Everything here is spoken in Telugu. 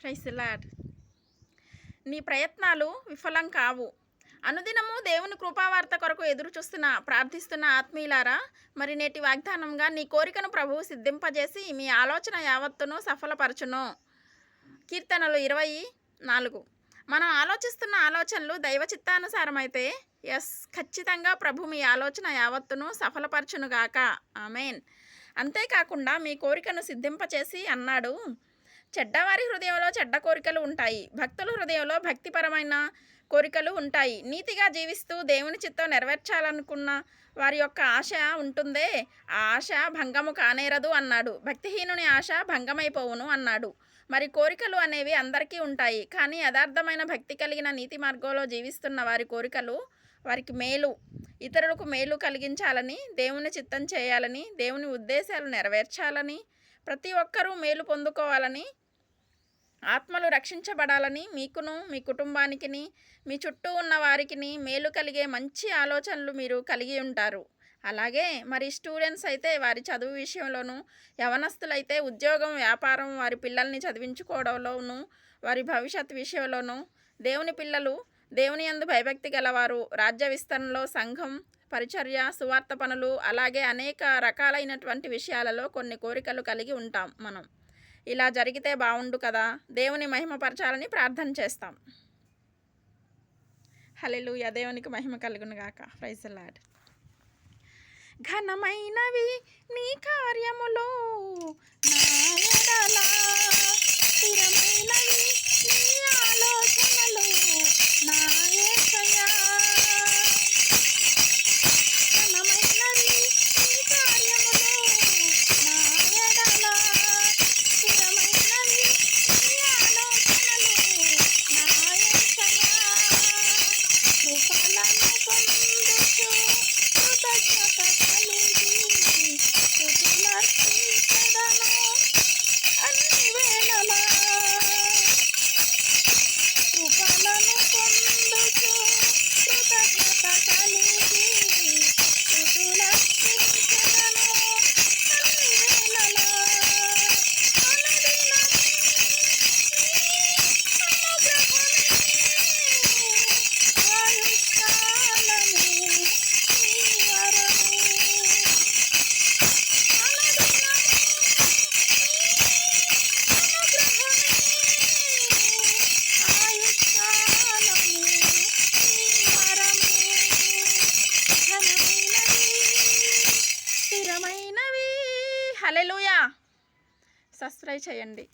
Praise the lord. నీ ప్రయత్నాలు విఫలం కావు. అనుదినము దేవుని కృపావార్త కొరకు ఎదురు చూస్తున్న ప్రార్థిస్తున్న ఆత్మీయులారా, మరి నేటి వాగ్దానంగా నీ కోరికను ప్రభువు సిద్ధింపజేసి మీ ఆలోచన యావత్తును సఫలపరచును. కీర్తనలు 24. మనం ఆలోచిస్తున్న ఆలోచనలు దైవ చిత్తానుసారమైతే ఖచ్చితంగా ప్రభు మీ ఆలోచన యావత్తును సఫలపరచునుగాక. ఆమెన్. అంతేకాకుండా మీ కోరికను సిద్ధింపచేసి అన్నాడు, చెడ్డవారి హృదయంలో చెడ్డ కోరికలు ఉంటాయి, భక్తుల హృదయంలో భక్తిపరమైన కోరికలు ఉంటాయి. నీతిగా జీవిస్తూ దేవుని చిత్తం నెరవేర్చాలనుకున్న వారి యొక్క ఆశ ఉంటుందే, ఆ ఆశ భంగము కానేరదు అన్నాడు. భక్తిహీనుని ఆశ భంగమైపోవును అన్నాడు. మరి కోరికలు అనేవి అందరికీ ఉంటాయి, కానీ యథార్థమైన భక్తి కలిగిన నీతి మార్గంలో జీవిస్తున్న వారి కోరికలు వారికి మేలు, ఇతరులకు మేలు కలిగించాలని, దేవుని చిత్తం చేయాలని, దేవుని ఉద్దేశాలు నెరవేర్చాలని, ప్రతి ఒక్కరూ మేలు పొందుకోవాలని, ఆత్మలు రక్షించబడాలని, మీకును మీ కుటుంబానికిని మీ చుట్టూ ఉన్న వారికిని మేలు కలిగే మంచి ఆలోచనలు మీరు కలిగి ఉంటారు. అలాగే మరి స్టూడెంట్స్ అయితే వారి చదువు విషయంలోనూ, యవనస్తులైతే ఉద్యోగం వ్యాపారం వారి పిల్లల్ని చదివించుకోవడంలోనూ, వారి భవిష్యత్ విషయంలోనూ, దేవుని పిల్లలు దేవుని యందు భయభక్తి గలవారు, రాజ్య విస్తరణలో సంఘం పరిచర్య సువార్త పనులు అలాగే అనేక రకాలైనటువంటి విషయాలలో కొన్ని కోరికలు కలిగి ఉంటాం. మనం ఇలా జరిగితే బాగుండు కదా, దేవుని మహిమపరచాలని ప్రార్థన చేస్తాం. హల్లెలూయా. దేవునికి మహిమ కలుగును గాక. Praise the lord. ఘనమైనవి నీ కార్యములు నా ఎడల, స్థిరమైనవి నీ ఆలోచనలు నా యేసయ్యా. ఘనమైనవి నీ కార్యములు నా ఎడల, స్థిరమైనవి నీ ఆలోచనలు నా యేసయ్యా. కృపలను పొందుచు కృతజ్ఞత కలిగి స్తుతులర్పించెదను అన్ని వేళలా. కృపలను పొందుచు కృతజ్ఞత కలిగి స్తుతులర్పించెదను అన్ని వేళలా. అనుదినము నీ అనుగ్రహమే, ఆయుష్కాలమే నీ వరమే. అనుదినము నీ అనుగ్రహమే, ఆయుష్కాలమే నీ వరమే. ఘనమైనవి స్థిరమైనవి. హల్లెలూయా. సబ్స్క్రైబ్ చేయండి.